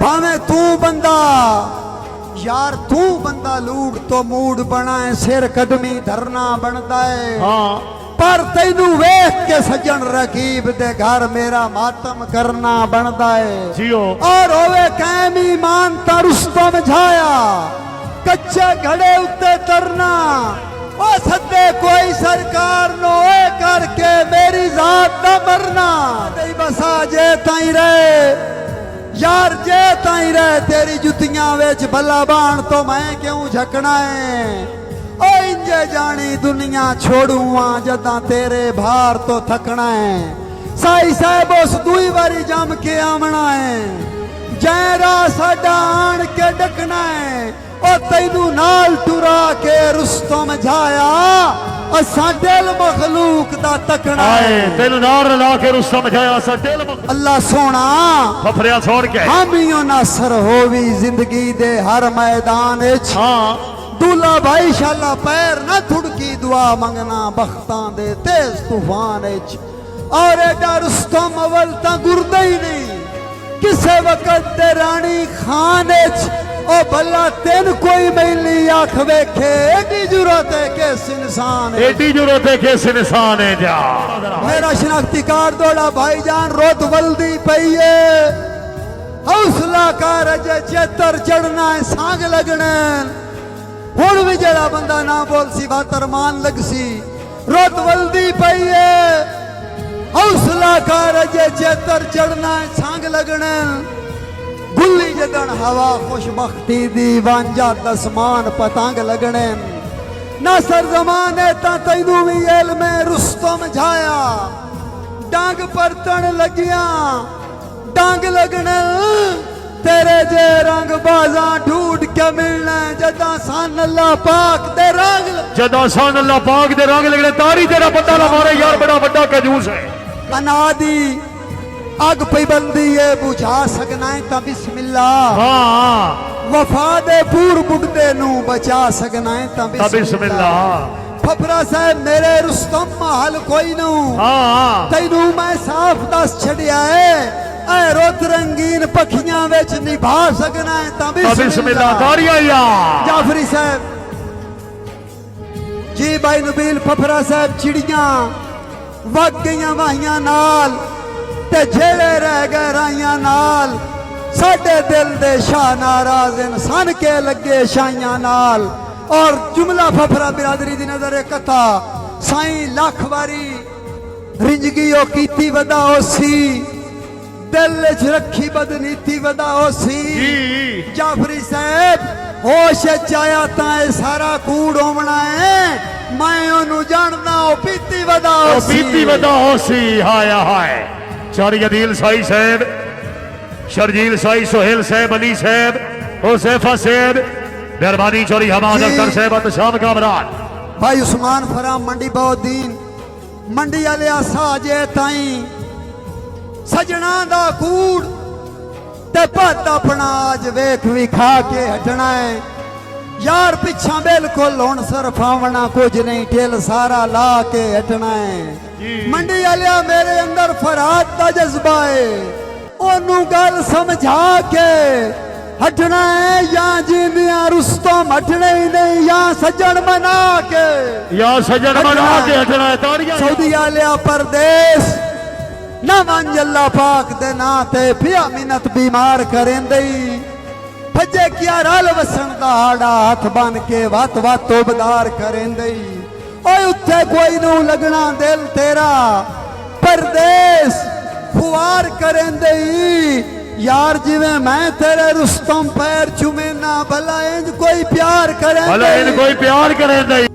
भावे तू बंदा यार तू बंदा लूट तो मूड बना है सिर कदमी धरना बनता है हाँ पर तेनू वेख के सजन रकीब दे घर मेरा मातम करना बनता है जियो और होवे कैम ईमान ता रुस्तम झाया कच्चे घड़े उत्ते तरना ओ सदे कोई सरकार नो ए करके मेरी जात दा मरना नहीं बसा जे ताई रहे यार जे ताई रहे तेरी जुतियां विच भला बाण तो मैं क्यों झकना है ओ इंजे जानी दुनिया छोड़ूआ जदा तेरे भार तो थकना है साई साहब उस दुई बारी जम के आमना है जैरा साडा आन के डकना है ओ तैनू नाल टुरा के रुस्तम झाया असा दिल मखलूक दा तकना आए तेन नार ला के रुस्तम झाया असा दिल अल्लाह सोना फफरिया छोड़ के हामियों नासर होवी जिंदगी दे हर मैदान विच हाँ दूल्हा भाई शाला पैर न थुड़की दुआ मंगना बख्तां दे तेज तूफान विच और एडा रुस्तम अवल ता गुरदा ही नहीं किसे वक्त ते रानी खान विच ओ भला तेन कोई मैली आख वेखे एडी जरूरत है किस इंसान एडी जरूरत है किस इंसान है जा मेरा शनाख्ती कार्ड दौड़ा भाईजान रोत वल्दी पई है हौसला कर अजे चेतर चढ़ना है सांग लगने हुण भी जड़ा बंदा ना बोल सी बात अरमान लग सी रोत वल्दी पई है हौसला कर अजे चेतर चढ़ना है सांग लगने गुल्ली जदन हवा खुशबख्ती दी वांजा तस्मान पतंग लगने नासर जमाने ता तैनू भी इल्म रुस्तम झाया डांग परतन लगिया डांग लगने तेरे जे रंग बाजा ढूंढ के मिलना जदा सन अल्लाह पाक दे रंग जदा सन अल्लाह पाक दे रंग लगने तारी तेरा बंदा ला मारे यार बड़ा बड़ा कंजूस है अनादी अग पई बंदी है बुझा सकना है ता बिस्मिल्लाह हाँ वफा दे पूर बुढ़दे नू बचा सकना है ता बिस्मिल्लाह फफरा साहब मेरे रुस्तम महल कोई नू हाँ तैनू मैं साफ दस छड़िया है ऐ रोत रंगीन पखियां विच निभा सकना है ता बिस्मिल्लाह तारिया यार जाफरी साहब जी भाई नबील फफरा साहब चिड़ियां वग गईयां वाहियां नाल ते जेड़े रह गए राइयां नाल साडे दिल दे शाह नाराज इंसान के लगे शाइयां नाल और जुमला फफरा बिरादरी दी नजर कथा साईं लख वारी रिंजगी ओ कीती वदा ओसी दिल च रखी बदनीति वदा ओसी जाफरी साहब होश चाया ता सारा कूड़ होवना है मैं ओनू जानदा ओ पीती वदा ओसी हाय हाय चारी अदील साई साहब शर्जील साई सोहेल साहब अली साहब हुसैफा साहब मेहरबानी चोरी हमाद अख्तर साहब शाम कामरान भाई उस्मान फराम मंडी बहुद्दीन मंडी वाले साजे ताई सजना दा कूड़ ते पत अपना अज वेख विखा के हटना है यार पिछा बिल्कुल हुण सरफावना कुछ नहीं ढिल सारा ला के हटना है मंडी वालिया मेरे अंदर फराद का जज्बा है ओनू गल समझा के हटना है या जींदिया रुस्तम हटने ही नहीं या सजन मना के हटना है तारियां सऊदी वालिया परदेश ना मंज अल्लाह पाक दे ना ते पिया मिन्नत बीमार करें दई भजे किया रल वसन दा आड़ा हाथ बन के वत वत उबदार करें दई ओए उत्थे कोई नू लगना दिल तेरा परदेश खुआर करें दई यार जिवें मैं तेरे रुस्तम पैर चुमे ना भला इंज कोई प्यार करें दई